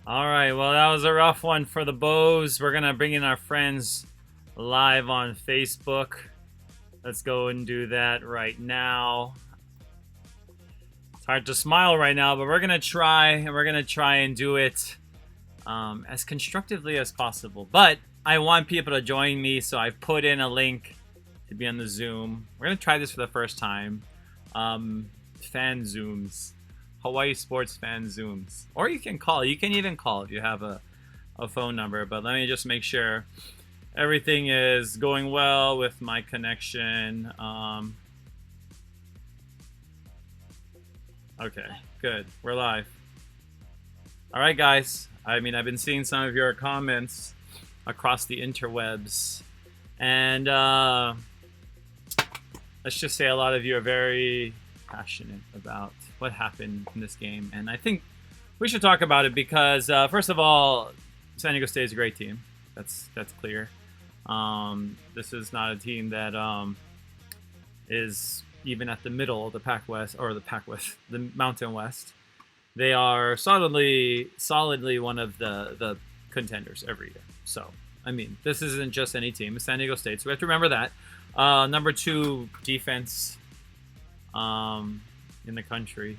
All right, well, that was a rough one for the Bows. We're going to bring in our friends live on Facebook. Let's go and do that right now. It's hard to smile right now, but we're going to try, and we're going to try and do it as constructively as possible. But I want people to join me, so I put in a link to be on the Zoom. We're going to try this for the first time. Fan Zooms. Hawaii Sports Fan Zooms. Or you can call. You can even call if you have a phone number. But let me just make sure everything is going well with my connection. Okay, good. We're live. All right, guys. I've been seeing some of your comments across the interwebs. And let's just say a lot of you are very passionate about what happened in this game. And I think we should talk about it because, first of all, San Diego State is a great team. That's clear. This is not a team that is even at the middle of the Pac West, or the Mountain West. They are solidly one of the contenders every year. So, this isn't just any team. It's San Diego State, so we have to remember that. Number 2 defense in the country.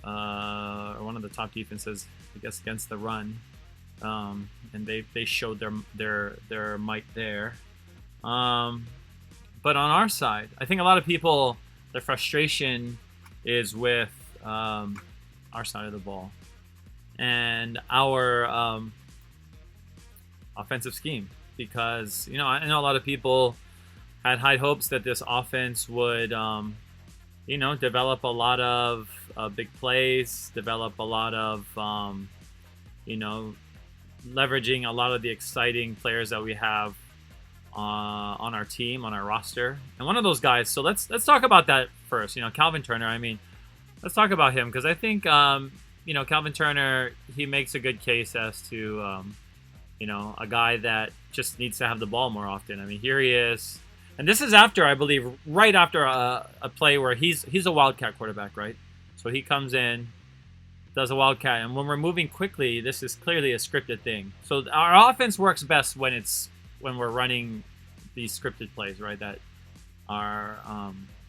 One of the top defenses, I guess, against the run. And they showed their might there. But on our side, I think a lot of people, their frustration is with our side of the ball and our offensive scheme, because I know a lot of people had high hopes that this offense would develop a lot of big plays, develop a lot of leveraging a lot of the exciting players that we have on our team, on our roster. And one of those guys, so let's talk about that first. Calvin Turner. Let's talk about him, because I think Calvin Turner, he makes a good case as to a guy that just needs to have the ball more often. Here he is, and this is after, I believe, right after a play where he's a wildcat quarterback, right? So he comes in, does a wildcat, and when we're moving quickly, this is clearly a scripted thing. So our offense works best when we're running these scripted plays, right? That are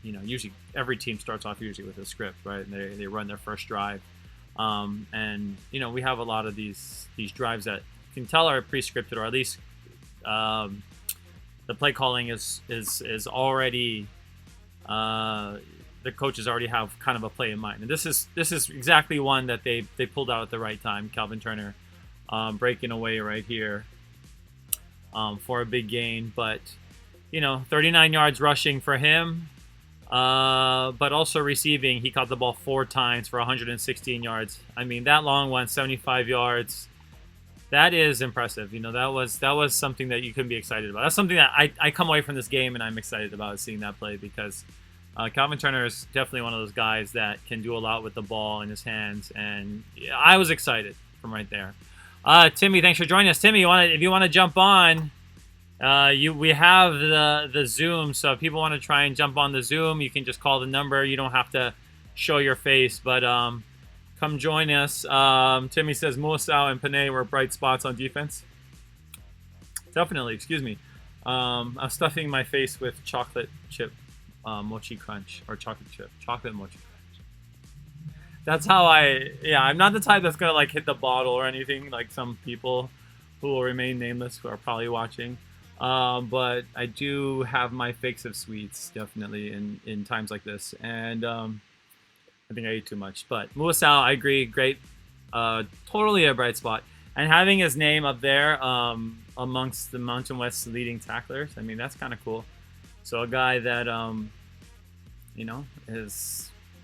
usually every team starts off usually with a script, right? And they run their first drive, and we have a lot of these drives that you can tell are pre-scripted, or at least the play calling is already the coaches already have kind of a play in mind. And this is exactly one that they pulled out at the right time. Calvin Turner breaking away right here for a big gain, but 39 yards rushing for him, but also receiving. He caught the ball 4 times for 116 yards. That long one, 75 yards. That is impressive. That was something that you can be excited about. That's something that I come away from this game and I'm excited about, seeing that play, because Calvin Turner is definitely one of those guys that can do a lot with the ball in his hands, and I was excited from right there. Timmy, thanks for joining us. Timmy, if you want to jump on, we have the Zoom, so if people want to try and jump on the Zoom, you can just call the number. You don't have to show your face, but come join us. Timmy says Muasau and Panay were bright spots on defense. Definitely, excuse me. I'm stuffing my face with chocolate chip mochi crunch, or chocolate mochi crunch. That's how I'm not the type that's gonna hit the bottle or anything like some people who will remain nameless who are probably watching. But I do have my fix of sweets, definitely, in times like this. And I think I ate too much. But Muasau, I agree, great. Totally a bright spot. And having his name up there amongst the Mountain West's leading tacklers, that's kind of cool. So a guy that,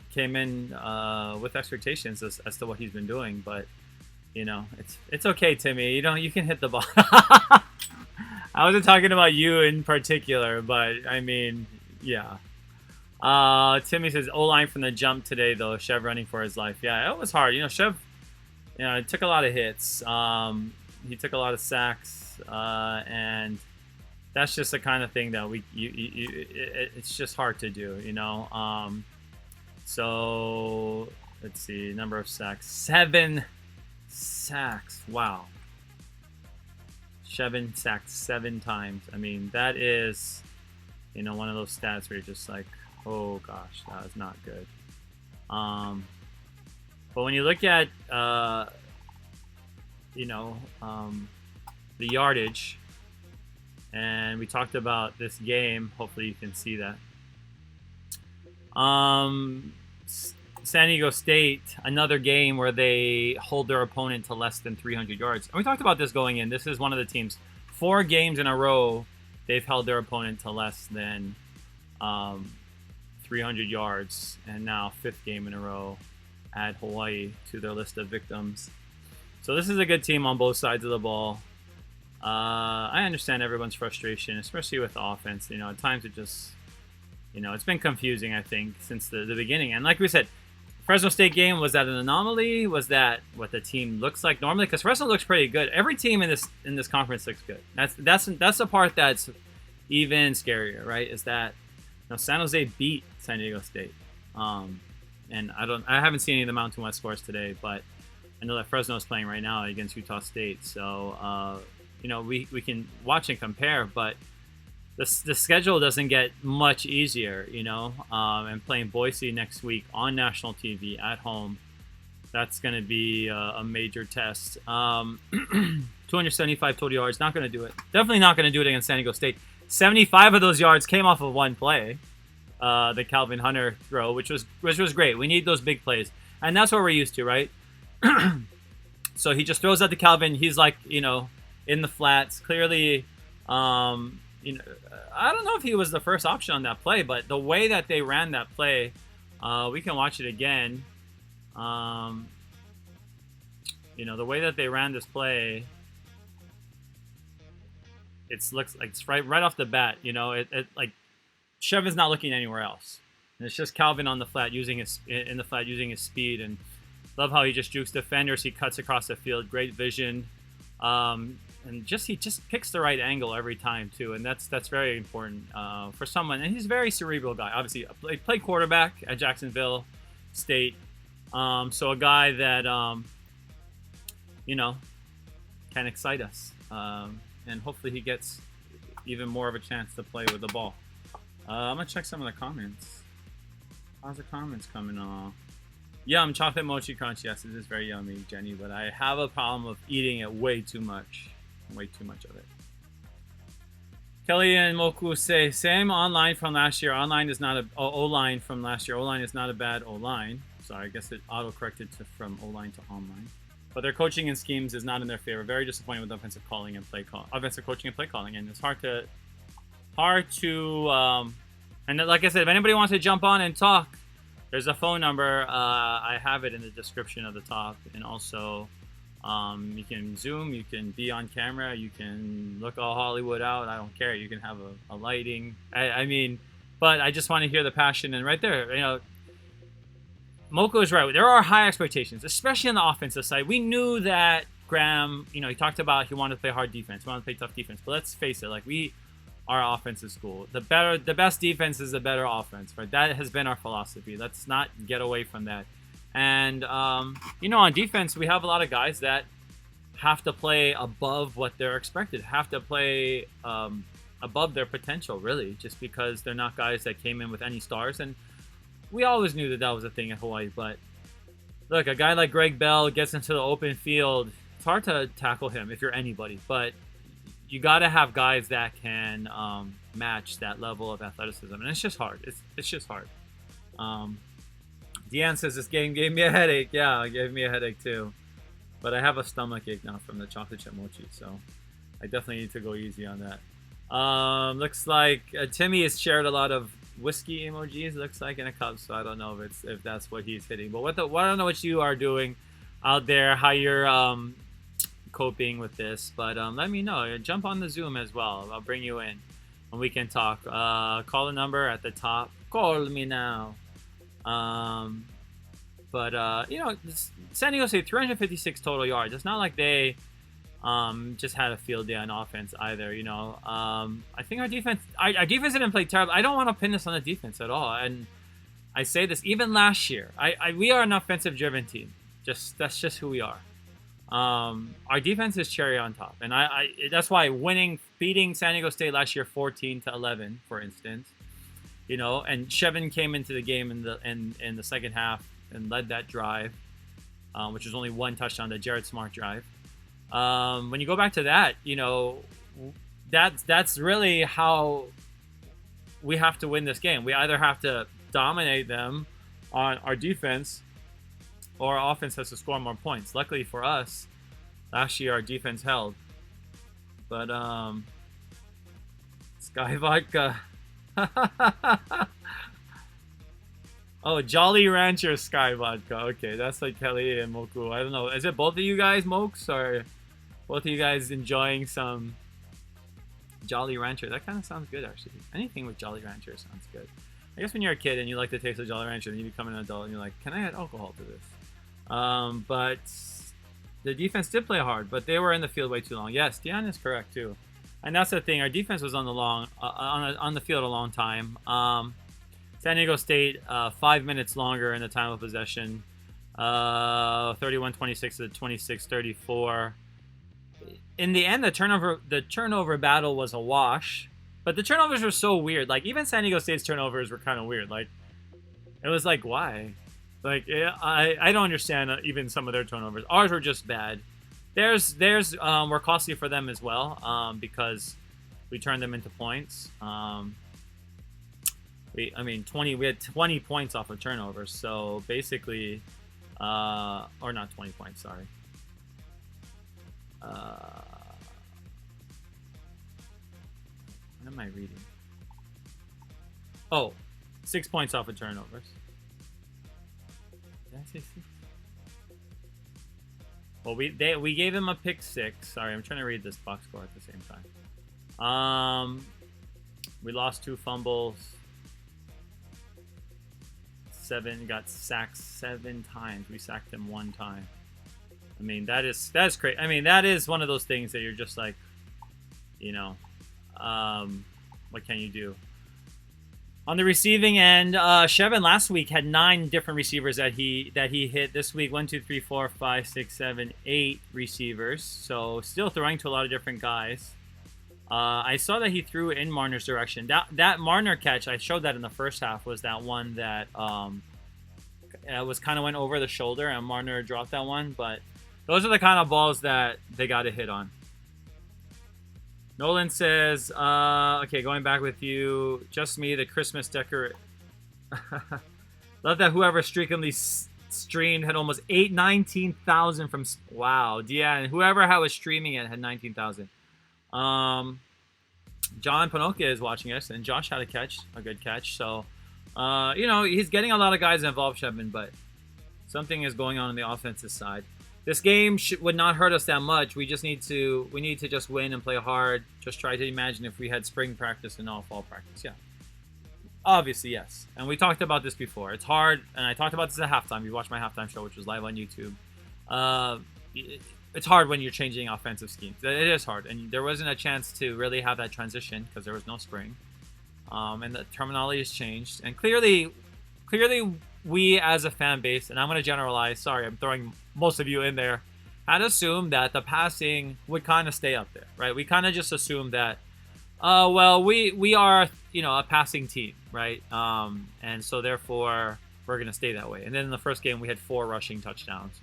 came in with expectations as to what he's been doing. But, it's okay, Timmy. You can hit the ball. I wasn't talking about you in particular, but yeah. Timmy says O-line from the jump today, though. Chev running for his life. Yeah, it was hard. Chev, took a lot of hits. He took a lot of sacks, and that's just the kind of thing that it's just hard to do, So let's see, number of sacks, 7. sacks. Wow. Shevin sacked 7 times. I mean, that is, one of those stats where you're just like, oh gosh, that was not good. But when you look at, the yardage, and we talked about this game, hopefully you can see that. San Diego State, another game where they hold their opponent to less than 300 yards. And we talked about this going in. This is one of the teams, 4 games in a row, they've held their opponent to less than 300 yards. And now 5th game in a row, add Hawaii to their list of victims. So this is a good team on both sides of the ball. I understand everyone's frustration, especially with the offense. At times it just, it's been confusing, I think, since the beginning. And like we said, Fresno State game, was that an anomaly? Was that what the team looks like normally? Because Fresno looks pretty good. Every team in this conference looks good. That's the part that's even scarier, right? Is that San Jose beat San Diego State, and I haven't seen any of the Mountain West scores today, but I know that Fresno is playing right now against Utah State. So we can watch and compare, but the schedule doesn't get much easier, and playing Boise next week on national TV at home, that's going to be a major test. 275 total yards, not going to do it. Definitely not going to do it against San Diego State. 75 of those yards came off of one play, the Calvin Hunter throw, which was great. We need those big plays, and that's what we're used to, right? So he just throws out to Calvin. He's like, in the flats, clearly. I don't know if he was the first option on that play, but the way that they ran that play, we can watch it again. The way that they ran this play, it looks like it's right off the bat. It like Chevin's not looking anywhere else, and it's just Calvin on the flat using his speed, and love how he just jukes defenders. He cuts across the field, great vision. And he just picks the right angle every time too, and that's very important for someone. And he's a very cerebral guy. Obviously, he played quarterback at Jacksonville State, so a guy that can excite us, and hopefully he gets even more of a chance to play with the ball. I'm gonna check some of the comments. How's the comments coming on? Yum, chocolate mochi crunch. Yes, it is very yummy, Jenny, but I have a problem of eating it way too much. Way too much of it. Kelly and Moku say, same online from last year. Online is not O-line from last year. O-line is not a bad O-line. Sorry, I guess it auto-corrected from O-line to online. But their coaching and schemes is not in their favor. Very disappointed with offensive coaching and play calling. And it's hard to and like I said, if anybody wants to jump on and talk, there's a phone number. I have it in the description of the top, and also you can Zoom, you can be on camera, you can look all Hollywood out. I don't care. You can have a lighting. I mean, but I just want to hear the passion. And right there, Moko is right. There are high expectations, especially on the offensive side. We knew that Graham, he talked about he wanted to play hard defense, he wanted to play tough defense. But let's face it, our offensive school. The best defense is the better offense, right? That has been our philosophy. Let's not get away from that. And, on defense, we have a lot of guys that have to play above what they're expected, have to play above their potential, really, just because they're not guys that came in with any stars. And we always knew that was a thing at Hawaii. But, look, a guy like Greg Bell gets into the open field. It's hard to tackle him if you're anybody. But you got to have guys that can match that level of athleticism. And it's just hard. It's just hard. Deanne says this game gave me a headache. Yeah, it gave me a headache too. But I have a stomach ache now from the chocolate chip mochi, so I definitely need to go easy on that. Looks like Timmy has shared a lot of whiskey emojis, looks like, in a cup, so I don't know if that's what he's hitting. But I don't know what you are doing out there, how you're coping with this. But let me know. Jump on the Zoom as well. I'll bring you in and we can talk. Call the number at the top. Call me now. San Diego State 356 total yards. It's not like they just had a field day on offense either. I think our defense didn't play terrible. I don't want to pin this on the defense at all. And I say this even last year. We are an offensive driven team. That's just who we are. Our defense is cherry on top, and that's why beating San Diego State last year 14-11, for instance, and Shevin came into the game in the second half and led that drive, which was only one touchdown, the Jared Smart drive. When you go back to that, that's really how we have to win this game. We either have to dominate them on our defense, or our offense has to score more points. Luckily for us, last year our defense held. But Sky Vodka. Oh, Jolly Rancher Sky Vodka. Okay, that's like Kelly and Moku. I don't know. Is it both of you guys, Mokes, or both of you guys enjoying some Jolly Rancher? That kind of sounds good, actually. Anything with Jolly Rancher sounds good. I guess when you're a kid and you like the taste of Jolly Rancher, then you become an adult and you're like, can I add alcohol to this? But the defense did play hard, but they were in the field way too long. Yes, Dion is correct too, and that's the thing. Our defense was on the field a long time. San Diego State 5 minutes longer in the time of possession, 31-26 to 26-34. In the end, the turnover battle was a wash, but the turnovers were so weird. Like, even San Diego State's turnovers were kind of weird. Like, it was like, why? Like, I don't understand even some of their turnovers. Ours were just bad. Theirs were costly for them as well, because we turned them into points. We had 20 points off of turnovers. So basically, or not 20 points, sorry. What am I reading? Oh, 6 points off of turnovers. Did I say 6? Well, we gave them a pick 6. Sorry, I'm trying to read this box score at the same time. We lost 2 fumbles. got sacked 7 times. We sacked him 1 time. I mean, that's great. I mean, that is one of those things that you're just like, what can you do? On the receiving end, Shevin last week had 9 different receivers that he hit. This week, 1, 2, 3, 4, 5, 6, 7, 8 receivers. So still throwing to a lot of different guys. I saw that he threw in Marner's direction. That Marner catch, I showed that in the first half, was that one that was kind of went over the shoulder, and Marner dropped that one. But those are the kind of balls that they got to hit on. Nolan says, okay, going back with you, just me, the Christmas decorator. Love that whoever streakingly streamed had almost 19,000 from, wow, yeah, and whoever was streaming it had 19,000. John Panokia is watching us, and Josh had a good catch. So, he's getting a lot of guys involved, Shevin, but something is going on the offensive side. This game would not hurt us that much. We need to just win and play hard. Just try to imagine if we had spring practice and not fall practice. Yeah, obviously yes. And we talked about this before. It's hard, and I talked about this at halftime. You watched my halftime show, which was live on YouTube. It's hard when you're changing offensive schemes. It is hard, and there wasn't a chance to really have that transition because there was no spring, and the terminology has changed. And clearly, we as a fan base, and I'm going to generalize. Sorry, I'm throwing most of you in there. Had assumed that the passing would kind of stay up there, right? We kind of just assumed that, we are a passing team, right? And so therefore we're going to stay that way. And then in the first game we had 4 rushing touchdowns.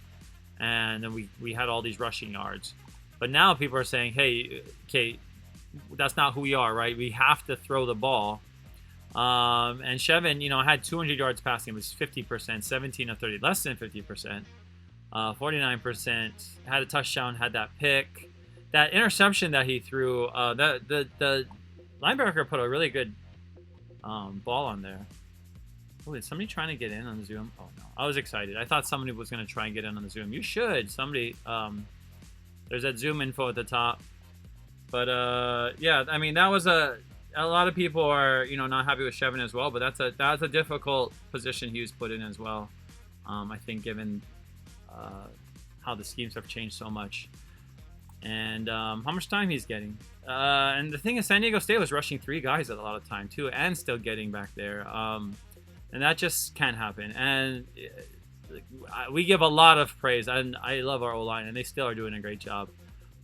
And then we had all these rushing yards. But now people are saying, hey, okay, that's not who we are, right? We have to throw the ball. And Shevin, had 200 yards passing. It was 50%, 17 of 30, less than 50%, 49%. Had a touchdown, had that pick. That interception that he threw, the linebacker put a really good ball on there. Oh, is somebody trying to get in on the Zoom? Oh, no. I was excited. I thought somebody was going to try and get in on the Zoom. You should. Somebody, there's that Zoom info at the top. But, yeah, I mean, that was a lot of people are, not happy with Shevin as well. But that's a difficult position he was put in as well. I think given how the schemes have changed so much. And how much time he's getting. And the thing is, San Diego State was rushing 3 guys at a lot of time, too, and still getting back there. And that just can't happen. And we give a lot of praise, and I love our O-line, and they still are doing a great job.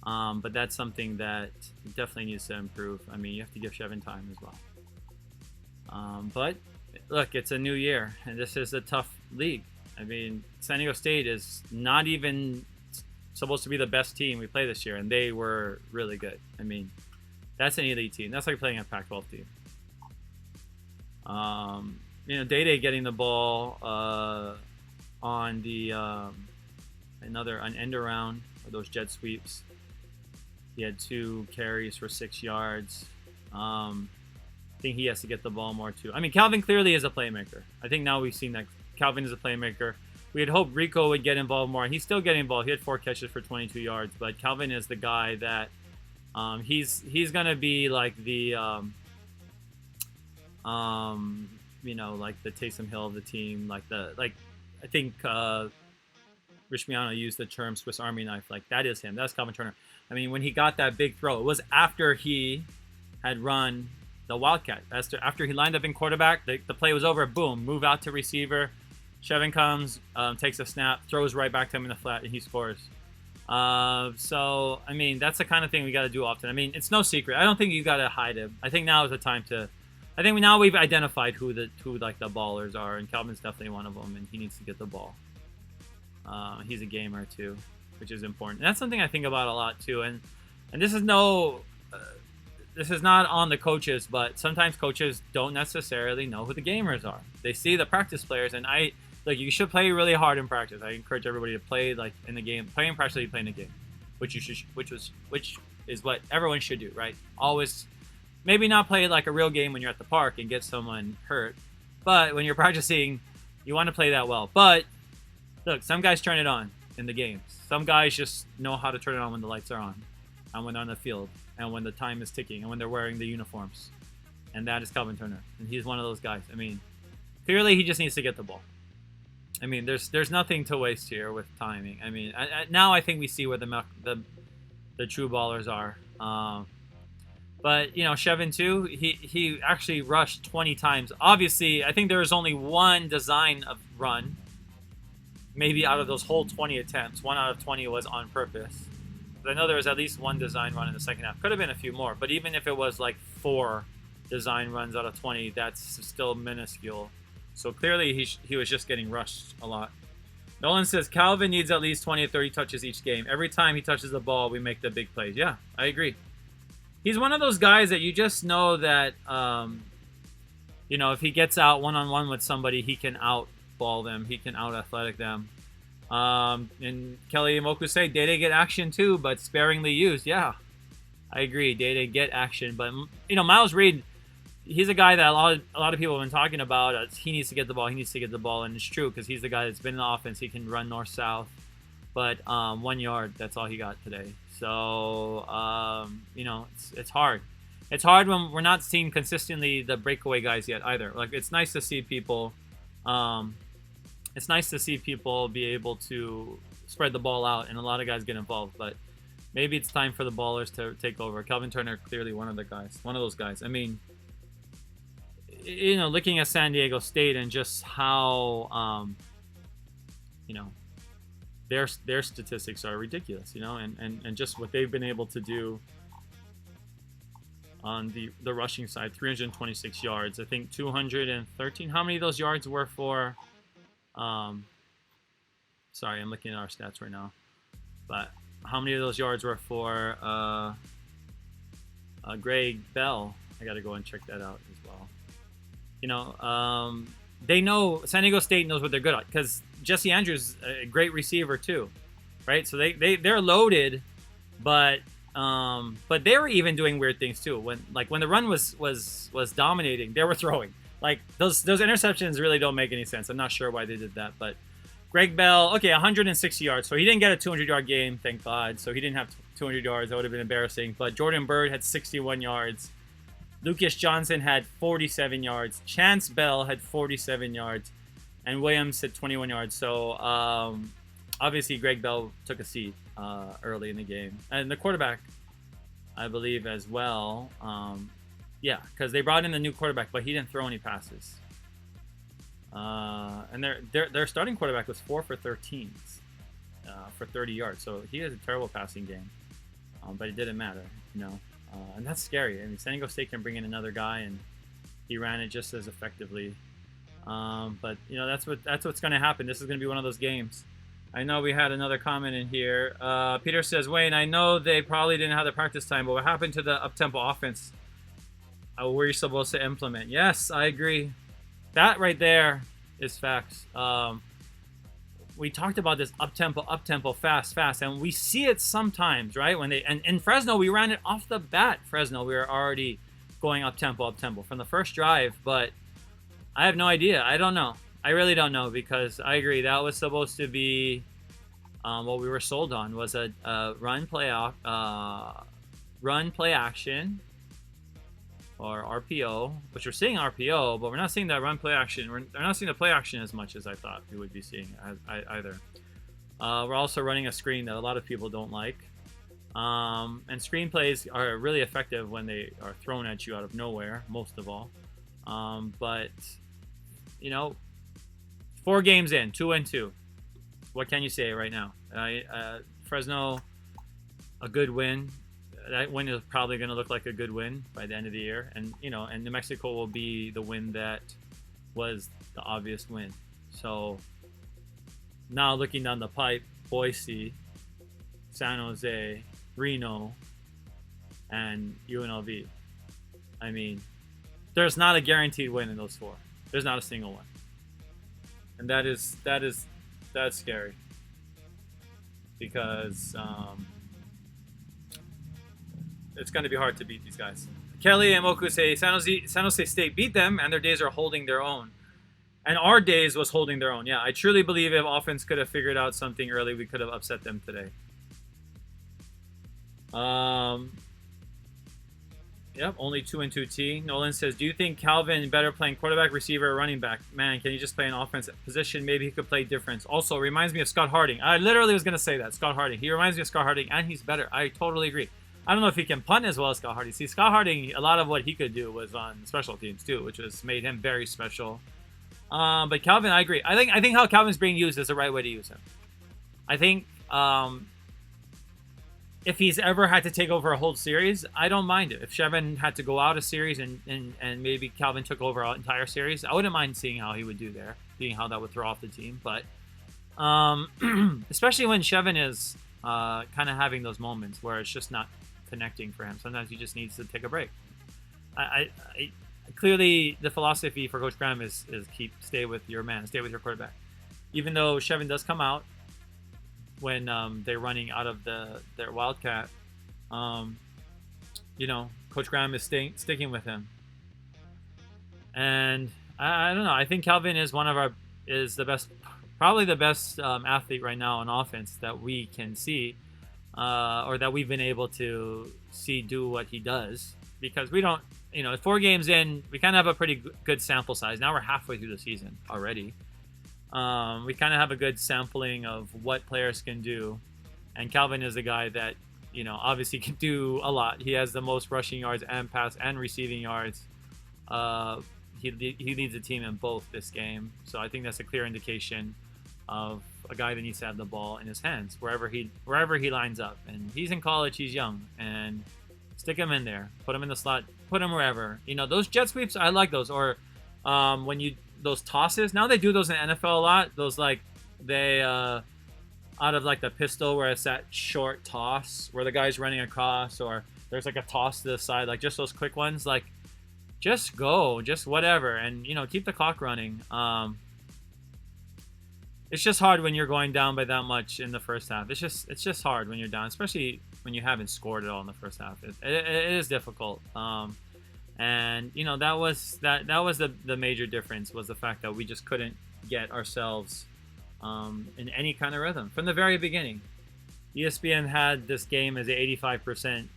But that's something that definitely needs to improve. I mean, you have to give Chevin time as well. But look, it's a new year, and this is a tough league. I mean, San Diego State is not even supposed to be the best team we play this year, and they were really good. I mean, that's an elite team. That's like playing a Pac-12 team. You know, Day getting the ball on the an end around or those jet sweeps. He had 2 carries for 6 yards. I think he has to get the ball more too. I mean, Calvin clearly is a playmaker. I think now we've seen that Calvin is a playmaker. We had hoped Rico would get involved more. He's still getting involved. He had 4 catches for 22 yards, but Calvin is the guy that he's gonna be like the you know, like the Taysom Hill of the team, I think Rich Miano used the term Swiss Army knife. Like, that is him. That's Calvin Turner. I mean, when he got that big throw, it was after he had run the Wildcat. After he lined up in quarterback, the play was over. Boom, move out to receiver. Chevin comes, takes a snap, throws right back to him in the flat, and he scores. So, I mean, that's the kind of thing we got to do often. I mean, it's no secret. I don't think you got to hide him. I think now is the time to. I think now we've identified who the ballers are, and Calvin's definitely one of them, and he needs to get the ball. He's a gamer too, which is important. And that's something I think about a lot too. And this is this is not on the coaches, but sometimes coaches don't necessarily know who the gamers are. They see the practice players, and you should play really hard in practice. I encourage everybody to play like in the game, play in practice like you play in the game, which is what everyone should do, right? Always. Maybe not play like a real game when you're at the park and get someone hurt. But when you're practicing, you want to play that well. But look, some guys turn it on in the games. Some guys just know how to turn it on when the lights are on, and when they're on the field, and when the time is ticking, and when they're wearing the uniforms. And that is Calvin Turner. And he's one of those guys. I mean, clearly he just needs to get the ball. I mean, there's nothing to waste here with timing. I mean, now I think we see where the true ballers are. But, you know, Chevin, too, he actually rushed 20 times. Obviously, I think there was only one design of run. Maybe out of those whole 20 attempts, 1 out of 20 was on purpose. But I know there was at least one design run in the second half. Could have been a few more. But even if it was like 4 design runs out of 20, that's still minuscule. So clearly he was just getting rushed a lot. Nolan says, Calvin needs at least 20 or 30 touches each game. Every time he touches the ball, we make the big plays. Yeah, I agree. He's one of those guys that you just know that, you know, if he gets out one-on-one with somebody, he can out-ball them. He can out-athletic them. And Kelly Imoku say, Day get action too, but sparingly used. Yeah, I agree. Day get action. But, you know, Miles Reed, he's a guy that a lot of people have been talking about. He needs to get the ball. He needs to get the ball. And it's true because he's the guy that's been in the offense. He can run north-south. But 1 yard, that's all he got today. So, you know, it's hard. It's hard when we're not seeing consistently the breakaway guys yet either. Like, it's nice to see people be able to spread the ball out and a lot of guys get involved. But maybe it's time for the ballers to take over. Calvin Turner, clearly one of those guys. I mean, you know, looking at San Diego State and just how, you know, their statistics are ridiculous, you know, and just what they've been able to do on the rushing side. 326 yards, I think 213. How many of those yards were for sorry, I'm looking at our stats right now, but how many of those yards were for Greg Bell? I gotta go and check that out as well. You know, they know, San Diego State knows what they're good at, because Jesse Andrews, a great receiver too, right? So they're loaded, but they were even doing weird things too. When the run was dominating, they were throwing. Like those interceptions really don't make any sense. I'm not sure why they did that, but Greg Bell, okay, 160 yards. So he didn't get a 200-yard game, thank God. So he didn't have 200 yards. That would have been embarrassing. But Jordan Bird had 61 yards. Lucas Johnson had 47 yards. Chance Bell had 47 yards. And Williams had 21 yards. So, obviously, Greg Bell took a seat early in the game. And the quarterback, I believe, as well. Yeah, because they brought in the new quarterback, but he didn't throw any passes. And their starting quarterback was 4 for 13 for 30 yards. So he has a terrible passing game, but it didn't matter, you know. And that's scary. I mean, San Diego State can bring in another guy, and he ran it just as effectively. But you know, that's what's going to happen. This is going to be one of those games. I know we had another comment in here. Peter says, Wayne, I know they probably didn't have the practice time, but what happened to the up-tempo offense? Were you supposed to implement? Yes, I agree. That right there is facts. We talked about this up-tempo, fast, and we see it sometimes, right? When and in Fresno, we ran it off the bat. Fresno, we were already going up-tempo from the first drive, but I have no idea. I don't know. I really don't know, because I agree that was supposed to be what we were sold on, was a run play action, or RPO, which we're seeing RPO, but we're not seeing that run play action. We're not seeing the play action as much as I thought we would be seeing either. We're also running a screen that a lot of people don't like. And screen plays are really effective when they are thrown at you out of nowhere, most of all. But, you know, 4 games in, 2-2. What can you say right now? Fresno, a good win. That win is probably going to look like a good win by the end of the year. And, you know, and New Mexico will be the win that was the obvious win. So now looking down the pipe, Boise, San Jose, Reno, and UNLV. I mean, there's not a guaranteed win in those 4. There's not a single one. And that's scary, because it's going to be hard to beat these guys. Kelly and Moku say San Jose State beat them, and their days are holding their own. And our days was holding their own. Yeah, I truly believe if offense could have figured out something early, we could have upset them today. Yep, only 2-2 Nolan says, do you think Calvin better playing quarterback, receiver, or running back? Man, can you just play an offensive position? Maybe he could play difference. Also, reminds me of Scott Harding. I literally was going to say that. Scott Harding. He reminds me of Scott Harding, and he's better. I totally agree. I don't know if he can punt as well as Scott Harding. See, Scott Harding, a lot of what he could do was on special teams too, which has made him very special. But Calvin, I agree. I think how Calvin's being used is the right way to use him. I think if he's ever had to take over a whole series, I don't mind it. If Shevin had to go out a series and maybe Calvin took over an entire series, I wouldn't mind seeing how he would do there, seeing how that would throw off the team. But especially when Shevin is kind of having those moments where it's just not connecting for him. Sometimes he just needs to take a break. I clearly the philosophy for Coach Graham is stay with your man, stay with your quarterback. Even though Shevin does come out when they're running out of their Wildcat, you know, Coach Graham is sticking with him. And I don't know. I think Calvin is probably the best athlete right now on offense that we can see, or that we've been able to see do what he does. Because we don't, you know, 4 games in, we kind of have a pretty good sample size. Now we're halfway through the season already. We kind of have a good sampling of what players can do. And Calvin is a guy that, you know, obviously can do a lot. He has the most rushing yards and pass and receiving yards. He leads the team in both this game. So I think that's a clear indication of a guy that needs to have the ball in his hands wherever he lines up. And he's in college, he's young, and stick him in there, put him in the slot, put him wherever. You know, those jet sweeps, I like those. Or those tosses. Now they do those in the NFL a lot. Those like they out of like the pistol where it's that short toss where the guy's running across, or there's like a toss to the side, like just those quick ones. Like just go, just whatever, and you know, keep the clock running. It's just hard when you're going down by that much in the first half. It's just hard when you're down, especially when you haven't scored at all in the first half. It is difficult. And you know, that was the major difference, was the fact that we just couldn't get ourselves in any kind of rhythm from the very beginning. ESPN had this game as an 85%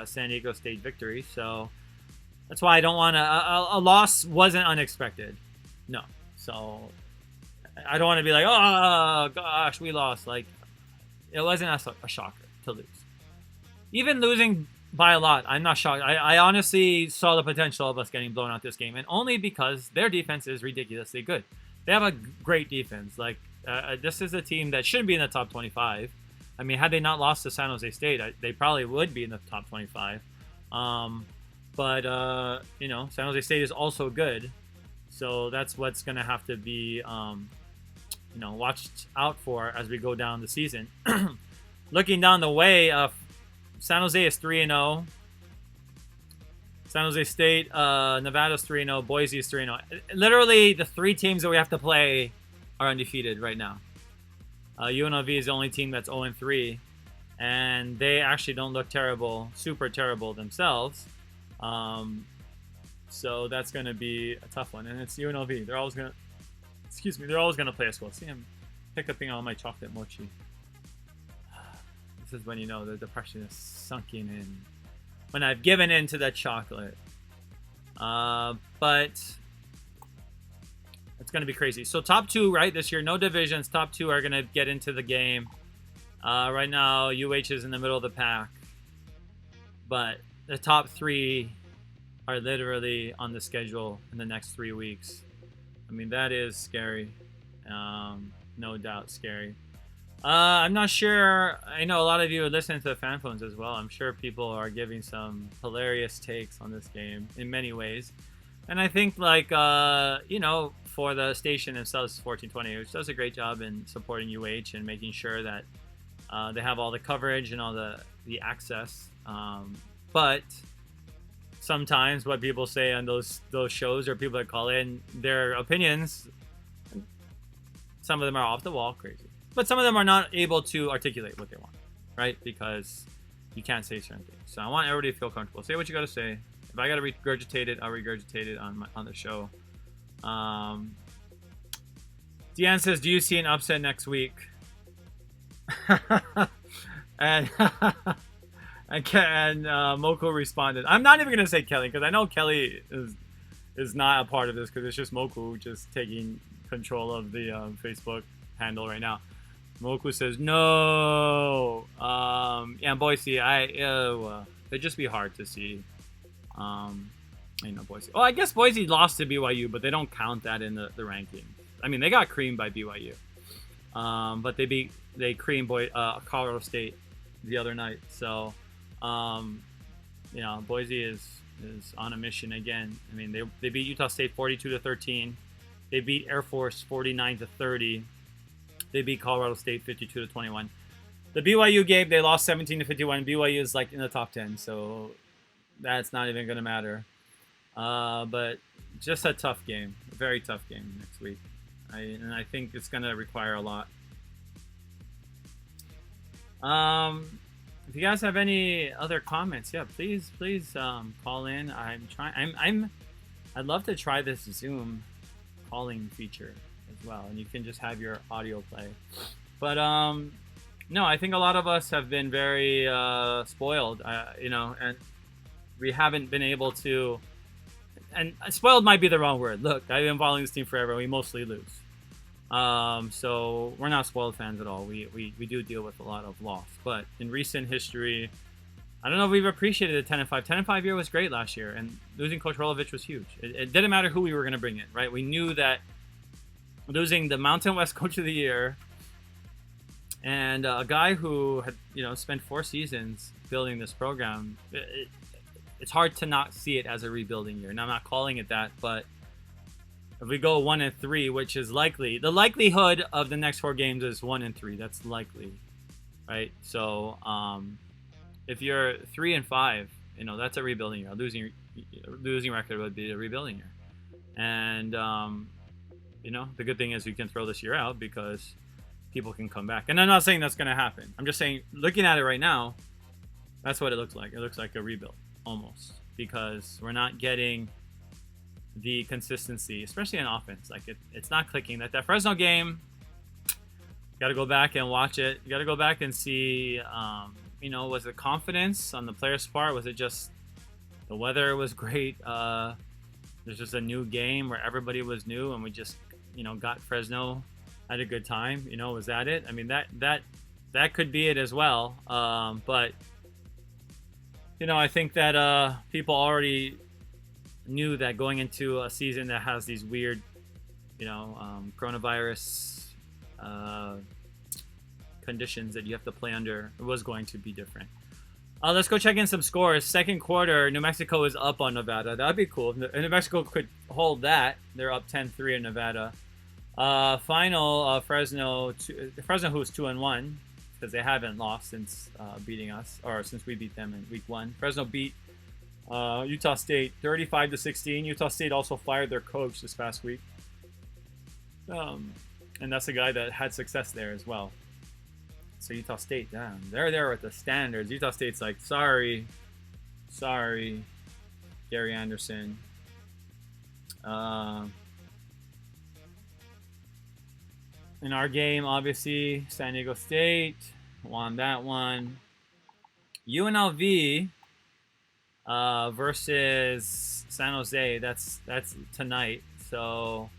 San Diego State victory, so that's why I don't want to. A loss wasn't unexpected, no. So I don't want to be like, oh gosh, we lost. Like, it wasn't a shocker to lose. Even losing by a lot, I'm not shocked. I honestly saw the potential of us getting blown out this game, and only because their defense is ridiculously good. they have a great defense. Like this is a team that should be in the top 25. I mean, had they not lost to San Jose State, they probably would be in the top 25. But you know, San Jose State is also good, so that's what's gonna have to be you know, watched out for as we go down the season. Looking down the way, San Jose is 3-0. San Jose State, Nevada's 3-0. Boise is 3-0. Literally, the three teams that we have to play are undefeated right now. UNLV is the only team that's 0-3, and they actually don't look terrible, super terrible themselves. So that's going to be a tough one, and it's UNLV. They're always going to, excuse me, they're always going to play us well. See, I'm hiccuping on my chocolate mochi. This is when you know the depression is sunking in. When I've given in to the chocolate. But it's going to be crazy. So top two, right, this year, no divisions. Top two are going to get into the game. Right now, UH is in the middle of the pack. But the top three are literally on the schedule in the next 3 weeks. I mean, that is scary. No doubt scary. I'm not sure. I know a lot of you are listening to the fan phones as well. I'm sure people are giving some hilarious takes on this game in many ways. And I think, like, you know, for the station themselves, 1420, which does a great job in supporting UH and making sure that they have all the coverage and all the access. But sometimes what people say on those shows, or people that call in, their opinions, some of them are off the wall crazy. But some of them are not able to articulate what they want, right? Because you can't say certain things. So I want everybody to feel comfortable. Say what you got to say. If I got to regurgitate it, I'll regurgitate it on the show. Deanne says, do you see an upset next week? and Moko responded, I'm not even going to say Kelly, because I know Kelly is not a part of this, because it's just Moku just taking control of the Facebook handle right now. Moku says no. Yeah, Boise. It'd just be hard to see. You know, Boise. Oh, I guess Boise lost to BYU, but they don't count that in the ranking. I mean, they got creamed by BYU, but they creamed Colorado State the other night. So, you know, Boise is on a mission again. I mean, they beat Utah State 42-13. They beat Air Force 49-30. They beat Colorado State 52-21. The BYU game, they lost 17-51. BYU is like in the top 10, so that's not even going to matter. But just a tough game, a very tough game next week. And I think it's going to require a lot. If you guys have any other comments, yeah, please call in. I'd love to try this Zoom calling feature as well, and you can just have your audio play. But no, I think a lot of us have been very spoiled, you know, and we haven't been able to. And spoiled might be the wrong word. Look, I've been following this team forever. We mostly lose, so we're not spoiled fans at all. We do deal with a lot of loss, but in recent history, I don't know if we've appreciated the 10-5. 10-5 year was great last year, and losing Coach Rolovich was huge. It didn't matter who we were going to bring in, right? We knew that losing the Mountain West Coach of the Year and a guy who had, you know, spent 4 seasons building this program, it's hard to not see it as a rebuilding year. And I'm not calling it that, but if we go 1-3, which is likely, the likelihood of the next 4 games is 1-3. That's likely, right? So if you're 3-5, you know, that's a rebuilding year. Losing record would be a rebuilding year. And you know, the good thing is you can throw this year out because people can come back. And I'm not saying that's going to happen. I'm just saying, looking at it right now, that's what it looks like. It looks like a rebuild almost, because we're not getting the consistency, especially in offense. Like it's not clicking. That Fresno game, got to go back and watch it. You got to go back and see, you know, was it confidence on the players' part? Was it just the weather was great? There's just a new game where everybody was new, and we just, you know, got Fresno at a good time. You know, was that it? I mean, that could be it as well. But you know, I think that people already knew that going into a season that has these weird coronavirus conditions that you have to play under, it was going to be different. Let's go check in some scores. Second quarter, New Mexico is up on Nevada. That'd be cool. If New Mexico could hold that. They're up 10-3 in Nevada. Final, Fresno, who was 2-1, because they haven't lost since beating us, or since we beat them in week 1. Fresno beat Utah State 35-16. Utah State also fired their coach this past week. And that's a guy that had success there as well. So Utah State, damn, they're there with the standards. Utah State's like, sorry, Gary Anderson. In our game, obviously, San Diego State won that one. UNLV versus San Jose. That's tonight. So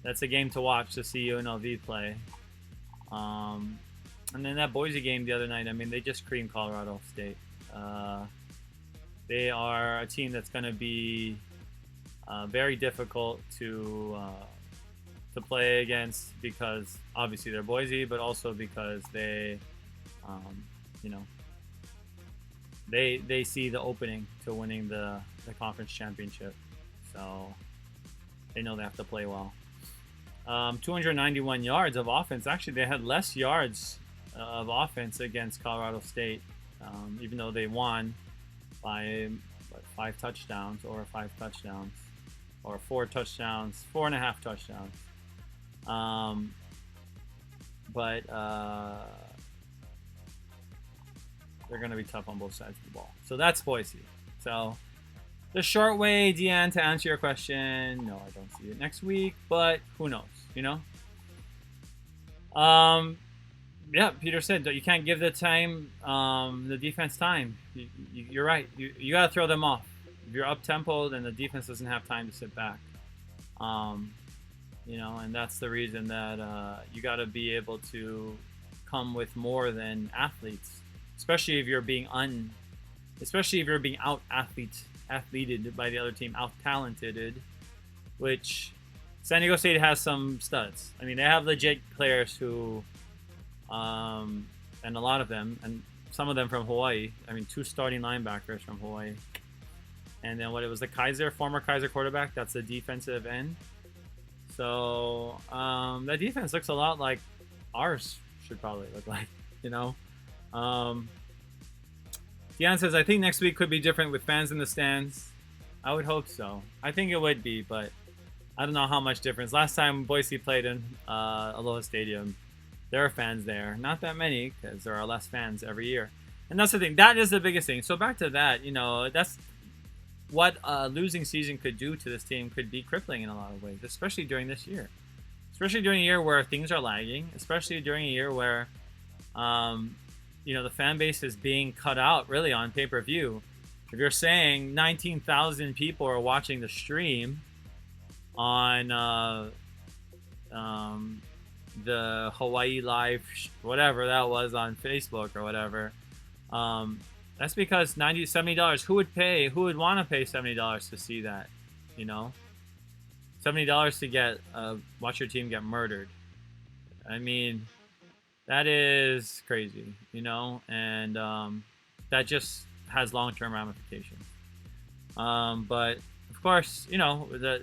that's a game to watch to see UNLV play. And then that Boise game the other night, I mean, they just creamed Colorado State. They are a team that's going to be very difficult to play against, because obviously they're Boise, but also because they, they see the opening to winning the conference championship. So they know they have to play well. 291 yards of offense. Actually, they had less yards of offense against Colorado State, even though they won by 5 touchdowns, or 4 touchdowns, 4.5 touchdowns. But they're going to be tough on both sides of the ball. So that's Boise. So the short way, Deanne, to answer your question, no, I don't see it next week, but who knows, Yeah, Peter said that you can't give the defense time. You're right. You got to throw them off. If you're up-tempo, then the defense doesn't have time to sit back. And that's the reason that you got to be able to come with more than athletes, especially if you're being out-athleted by the other team, out-talented, which San Diego State has some studs. I mean, they have legit players who, and a lot of them, and some of them from Hawaii. I mean, 2 starting linebackers from Hawaii. And then it was the former Kaiser quarterback, that's the defensive end. So that defense looks a lot like ours should probably look like, Deanne says, I think next week could be different with fans in the stands. I would hope so. I think it would be, but I don't know how much difference. Last time Boise played in Aloha Stadium, there are fans there. Not that many, because there are less fans every year. And that's the thing. That is the biggest thing. So back to that, that's what a losing season could do to this team. Could be crippling in a lot of ways, especially during this year. Especially during a year where things are lagging. Especially during a year where, the fan base is being cut out really on pay-per-view. If you're saying 19,000 people are watching the stream on the Hawaii Live, whatever that was, on Facebook or whatever, that's because $70. Who would want to pay $70 to see that? $70 to watch your team get murdered. I mean, that is crazy, and that just has long-term ramifications. But of course, the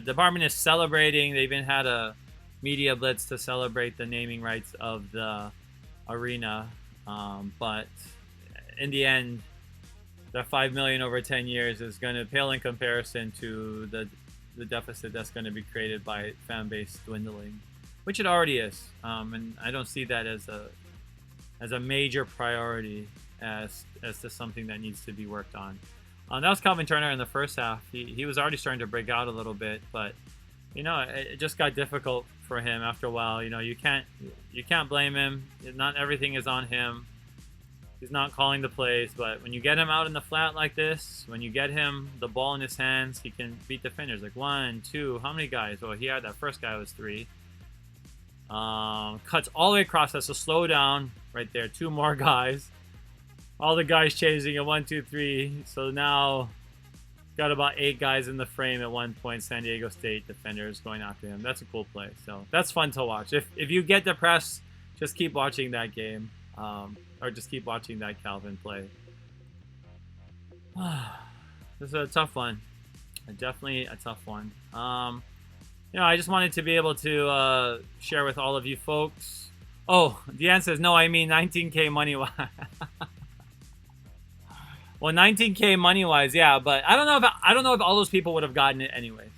department is celebrating. They even had a media blitz to celebrate the naming rights of the arena. But in the end, that $5 million over 10 years is going to pale in comparison to the deficit that's going to be created by fan base dwindling, which it already is. And I don't see that as a major priority as to something that needs to be worked on. That was Calvin Turner in the first half. He was already starting to break out a little bit, but it just got difficult for him after a while. You can't blame him. Not everything is on him. He's not calling the plays, but when you get him out in the flat like this, when you get him the ball in his hands, he can beat defenders. Like 1, 2, how many guys? Well, he had that first guy was 3. Cuts all the way across. That's a slow down right there. 2 more guys. All the guys chasing a 1, 2, 3. So now got about 8 guys in the frame at one point. San Diego State defenders going after him. That's a cool play. So that's fun to watch. If you get depressed, just keep watching that game, or just keep watching that Calvin play. This is a tough one. Definitely a tough one. You know, I just wanted to be able to share with all of you folks. Oh, Deanne says, no, I mean 19K money-wise. Well, 19K money-wise, yeah, but I don't know if all those people would have gotten it anyways.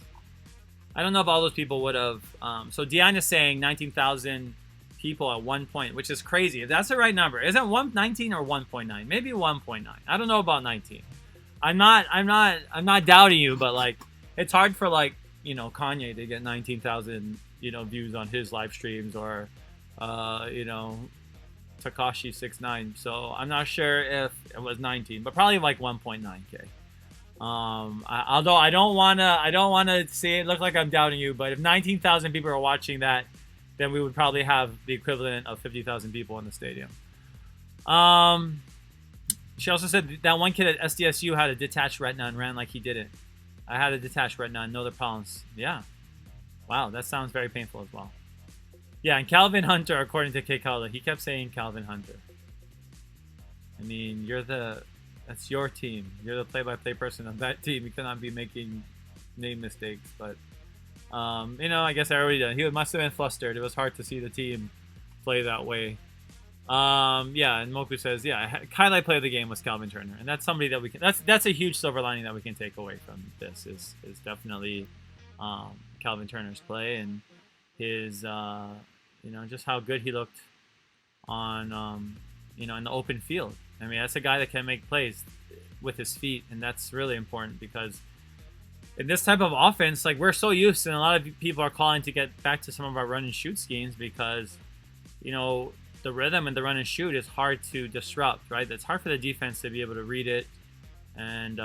I don't know if all those people would have. So Deanne is saying 19,000 people at 1 point, which is crazy. If that's the right number, is it 19 or 1.9? Maybe 1.9. I don't know about 19. I'm not doubting you, but like, it's hard for like, you know, Kanye to get 19,000, you know, views on his live streams, or, you know, Takashi 69. So I'm not sure if it was 19, but probably like 1.9K. Although I don't wanna say it look like I'm doubting you, but if 19,000 people are watching that, then we would probably have the equivalent of 50,000 people in the stadium. She also said that one kid at SDSU had a detached retina and ran like he didn't. I had a detached retina, no other problems. Yeah. Wow, that sounds very painful as well. Yeah, and Calvin Hunter, according to Kekala, he kept saying Calvin Hunter. I mean, that's your team. You're the play-by-play person of that team. You cannot be making name mistakes. But, you know, I guess everybody did. He must have been flustered. It was hard to see the team play that way. Yeah, and Moku says, yeah, highlight play of the game was Calvin Turner, and that's somebody that we can. That's a huge silver lining that we can take away from this. Is definitely Calvin Turner's play and his, you know, just how good he looked on, you know, in the open field. I mean, that's a guy that can make plays with his feet, and that's really important because in this type of offense, like, we're so used, and a lot of people are calling to get back to some of our run and shoot schemes because, you know, the rhythm and the run and shoot is hard to disrupt, right? It's hard for the defense to be able to read it, and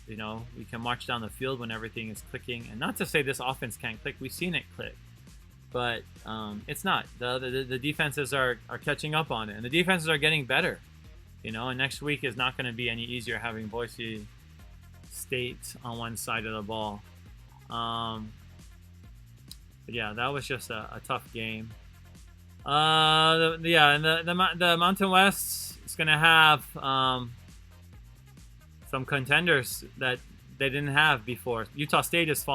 you know, we can march down the field when everything is clicking. And not to say this offense can't click, we've seen it click, but it's not. The defenses are catching up on it, and the defenses are getting better, you know. And next week is not going to be any easier having Boise State on one side of the ball. But yeah, that was just a tough game. Yeah, and the Mountain West is gonna have some contenders that they didn't have before. Utah State is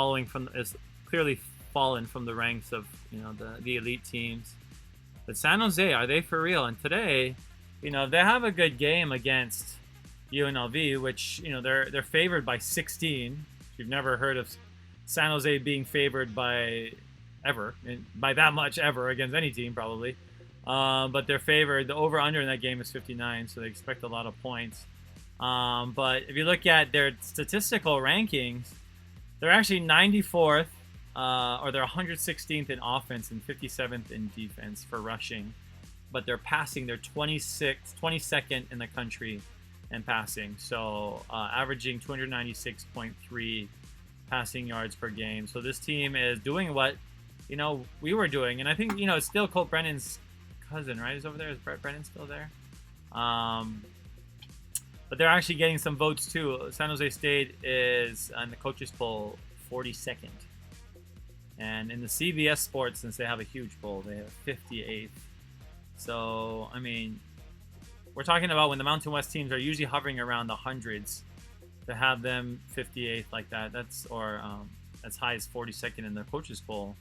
clearly fallen from the ranks of, you know, the elite teams. But San Jose, are they for real? And today, you know, they have a good game against UNLV, which, you know, they're favored by 16. You've never heard of San Jose being favored by ever, and by that much ever against any team probably, but they're favored. The over/under in that game is 59, so they expect a lot of points. But if you look at their statistical rankings, they're actually 94th, or they're 116th in offense and 57th in defense for rushing, but they're passing. They're 22nd in the country in passing, so averaging 296.3 passing yards per game. So this team is doing what, you know, we were doing, and I think, you know, it's still Colt Brennan's cousin, right? He's over there. Is Brett Brennan still there? But they're actually getting some votes too. San Jose State is on the coaches poll 42nd, and in the CBS Sports, since they have a huge poll, they have 58th. So I mean, we're talking about when the Mountain West teams are usually hovering around the hundreds, to have them 58th like that, that's or as high as 42nd in their coaches poll.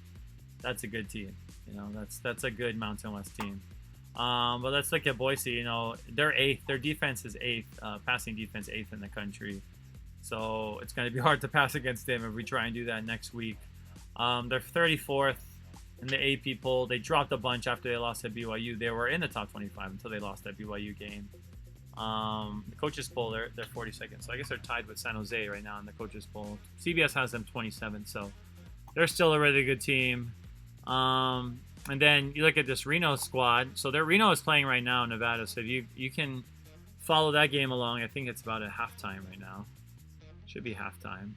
That's a good team, you know. That's a good Mountain West team. But let's look at Boise. You know, they're 8th. Their defense is 8th, passing defense 8th in the country. So it's going to be hard to pass against them if we try and do that next week. They're 34th in the AP poll. They dropped a bunch after they lost at BYU. They were in the top 25 until they lost that BYU game. The coaches poll, they're 42nd. So I guess they're tied with San Jose right now in the coaches poll. CBS has them 27th, so they're still a really good team. And then you look at this Reno squad. So Reno is playing right now in Nevada. So if you can follow that game along. I think it's about at halftime right now. Should be halftime.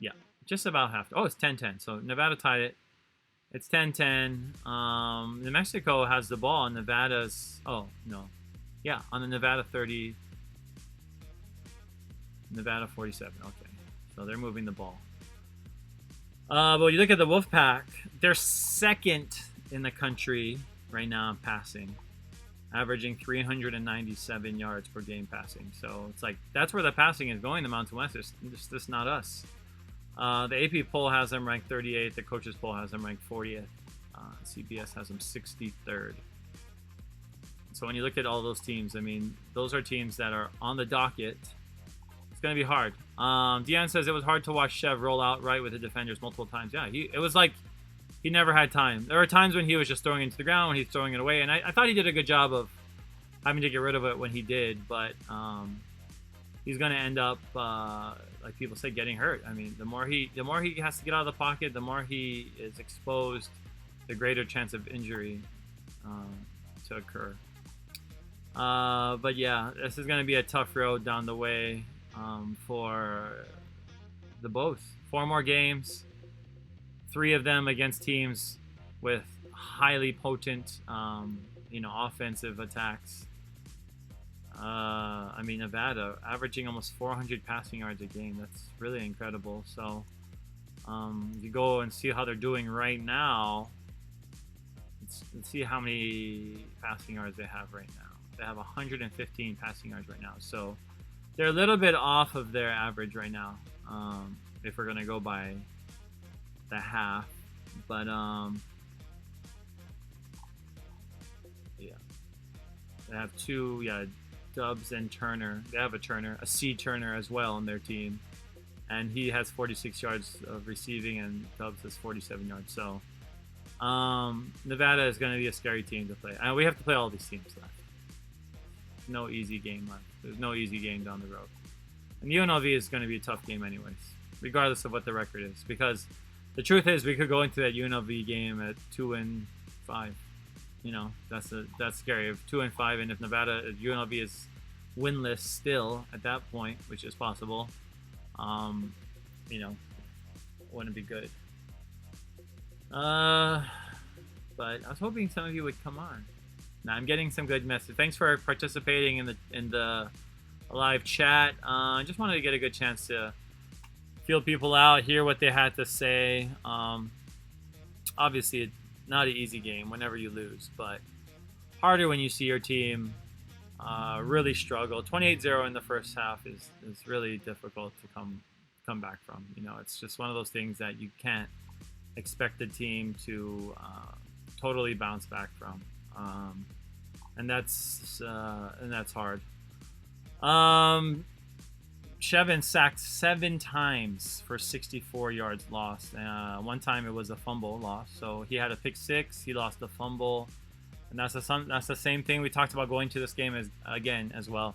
Yeah, just about half. Oh, it's 10-10. So Nevada tied it. It's 10-10. New Mexico has the ball. And Nevada's... Oh, no. Yeah, on the Nevada 30. Nevada 47. Okay, so they're moving the ball. But when you look at the Wolfpack, they're second in the country right now in passing, averaging 397 yards per game passing. So it's like that's where the passing is going. The Mountain West is just not us. The AP poll has them ranked 38th. The coaches poll has them ranked 40th. CBS has them 63rd. So when you look at all those teams, I mean, those are teams that are on the docket. It's going to be hard. Deanne says it was hard to watch Chev roll out right with the defenders multiple times. Yeah, it was like he never had time. There were times when he was just throwing it to the ground, when he's throwing it away, and I thought he did a good job of having to get rid of it when he did, but he's going to end up, like people say, getting hurt. I mean, the more he has to get out of the pocket, the more he is exposed, the greater chance of injury to occur. But yeah, this is going to be a tough road down the way for the both. 4 more games, 3 of them against teams with highly potent, offensive attacks. I mean, Nevada averaging almost 400 passing yards a game. That's really incredible. So you go and see how they're doing right now. Let's see how many passing yards they have right now. They have 115 passing yards right now. So they're a little bit off of their average right now, if we're going to go by the half. But, yeah. They have 2, Dubs and Turner. They have a C. Turner as well on their team. And he has 46 yards of receiving, and Dubs has 47 yards. So Nevada is going to be a scary team to play. We have to play all these teams left. No easy game left. There's no easy game down the road. And UNLV is going to be a tough game anyways, regardless of what the record is. Because the truth is, we could go into that UNLV game at 2-5. That's scary. If 2-5, and if UNLV is winless still at that point, which is possible, wouldn't be good. But I was hoping some of you would come on. Now I'm getting some good messages. Thanks for participating in the live chat. I just wanted to get a good chance to feel people out, hear what they had to say. Obviously, it's not an easy game whenever you lose, but harder when you see your team really struggle. 28-0 in the first half is really difficult to come back from. It's just one of those things that you can't expect the team to totally bounce back from. And that's hard. Shevin sacked 7 times for 64 yards lost. One time it was a fumble loss, so he had a pick 6. He lost the fumble, and that's the same thing we talked about going to this game as well.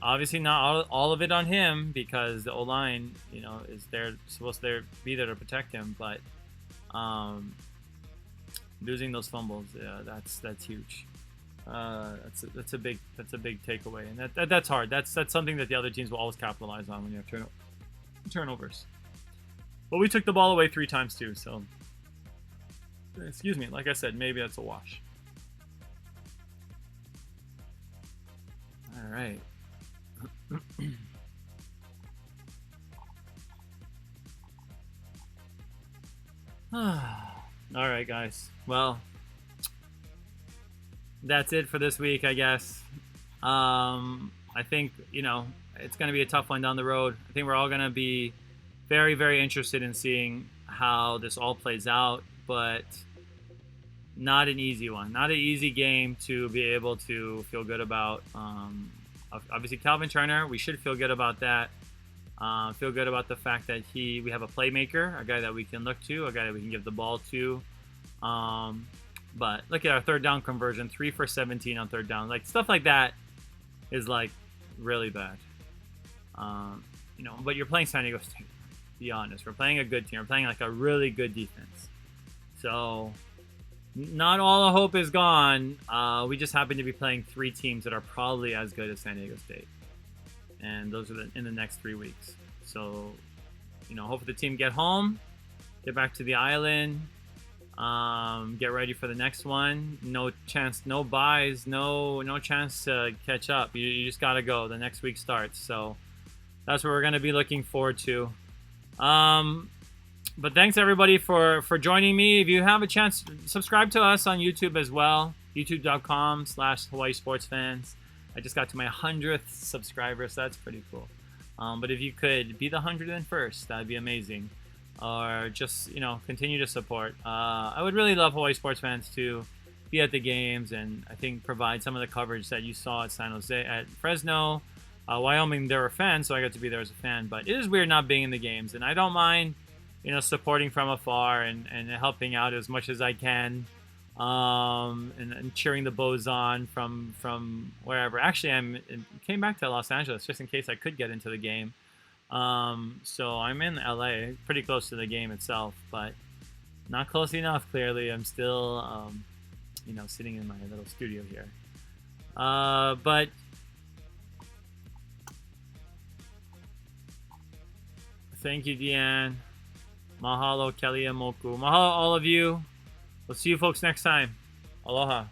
Obviously, not all of it on him because the O-line, is supposed to be there to protect him, but losing those fumbles, that's huge. That's a big takeaway, and that's hard. That's something that the other teams will always capitalize on when you have turnovers. But we took the ball away 3 times too, so excuse me. Like I said, maybe that's a wash. All right. All right, guys. Well, that's it for this week, I guess. I think, it's going to be a tough one down the road. I think we're all going to be very, very interested in seeing how this all plays out, but not an easy one. Not an easy game to be able to feel good about. Obviously, Calvin Turner, we should feel good about that. Feel good about the fact that we have a playmaker, a guy that we can look to, a guy that we can give the ball to. But look at our 3rd down conversion, 3 for 17 on 3rd down. Like, stuff like that is like really bad. But you're playing San Diego State. Be honest, we're playing a good team. We're playing like a really good defense. So not all the hope is gone. We just happen to be playing 3 teams that are probably as good as San Diego State, and those are in the next 3 weeks. So, hopefully the team get home, get back to the island, get ready for the next one. No chance, no buys, no chance to catch up. You just gotta go. The next week starts. So that's what we're going to be looking forward to. But thanks everybody for joining me. If you have a chance, subscribe to us on YouTube as well. YouTube.com/Hawaii Sports Fans. I just got to my 100th subscriber, so that's pretty cool. But if you could be the 101st, that'd be amazing. Or just, continue to support. I would really love Hawaii Sports Fans to be at the games and I think provide some of the coverage that you saw at San Jose, at Fresno, Wyoming. There were fans, so I got to be there as a fan. But it is weird not being in the games, and I don't mind, supporting from afar and helping out as much as I can. And cheering the Bows on from wherever. Actually, I came back to Los Angeles just in case I could get into the game. So I'm in LA, pretty close to the game itself, but not close enough. Clearly, I'm still, sitting in my little studio here. But thank you, Deanne. Mahalo, Kelly Amoku. Mahalo, all of you. We'll see you folks next time. Aloha.